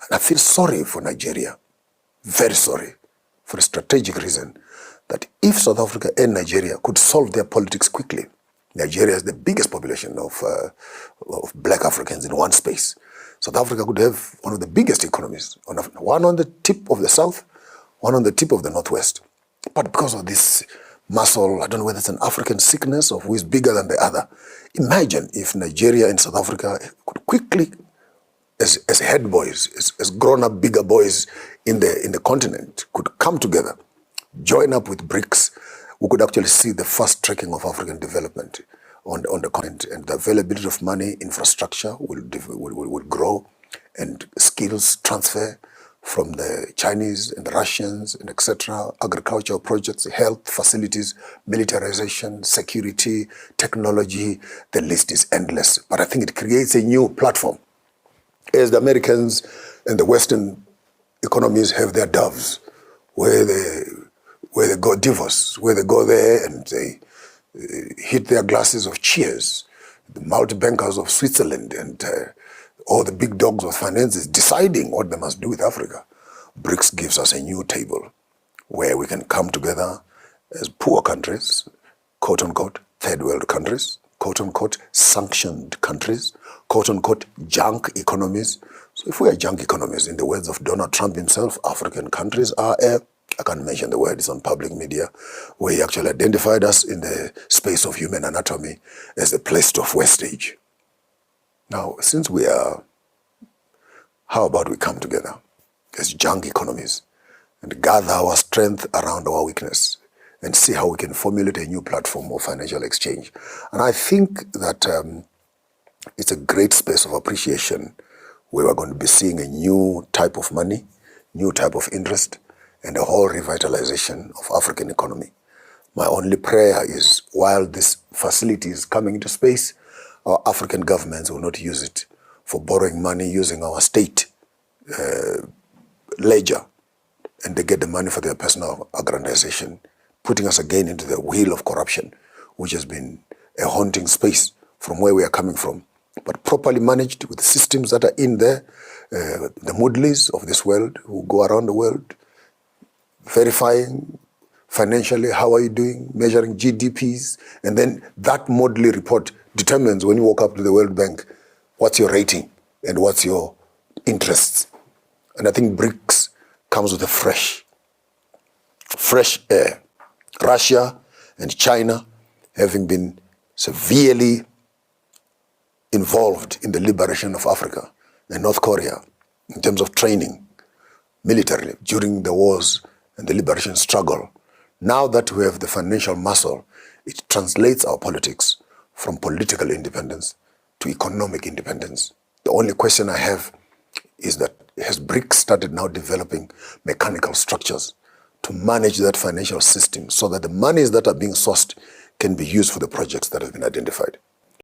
And I feel sorry for Nigeria, very sorry, for a strategic reason, that if South Africa and Nigeria could solve their politics quickly, Nigeria has the biggest population of black Africans in one space. South Africa could have one of the biggest economies, one on the tip of the south, one on the tip of the northwest. But because of this muscle, I don't know whether it's an African sickness or who is bigger than the other. Imagine if Nigeria and South Africa could quickly, as head boys, as grown-up bigger boys in the continent, could come together, join up with BRICS. We could actually see the fast tracking of African development on the continent, and the availability of money, infrastructure will grow, and skills transfer from the Chinese and the Russians and etc., agricultural projects, health facilities, militarization, security, technology, the list is endless. But I think it creates a new platform. As the Americans and the Western economies have their doves, where they go divorce, where they go there and they hit their glasses of cheers, the multi-bankers of Switzerland and all the big dogs of finances deciding what they must do with Africa. BRICS gives us a new table where we can come together as poor countries, quote-unquote, third world countries, quote-unquote, sanctioned countries, quote-unquote, junk economies. So if we are junk economies, in the words of Donald Trump himself, African countries are I can't mention the word, it's on public media, where he actually identified us in the space of human anatomy as the placed of wastage. Now, since we are, how about we come together as junk economies and gather our strength around our weakness and see how we can formulate a new platform of financial exchange. And I think that it's a great space of appreciation where we're going to be seeing a new type of money, new type of interest, and a whole revitalization of African economy. My only prayer is, while this facility is coming into space, our African governments will not use it for borrowing money using our state ledger, and they get the money for their personal aggrandization, putting us again into the wheel of corruption, which has been a haunting space from where we are coming from. But properly managed with systems that are in there, the Moodleys of this world who go around the world, verifying financially, how are you doing, measuring GDPs, and then that Moodley report determines when you walk up to the World Bank, what's your rating and what's your interests. And I think BRICS comes with a fresh air. Russia and China, having been severely involved in the liberation of Africa, and North Korea, in terms of training militarily during the wars and the liberation struggle. Now that we have the financial muscle, it translates our politics from political independence to economic independence. The only question I have is that, has BRICS started now developing mechanical structures to manage that financial system so that the monies that are being sourced can be used for the projects that have been identified?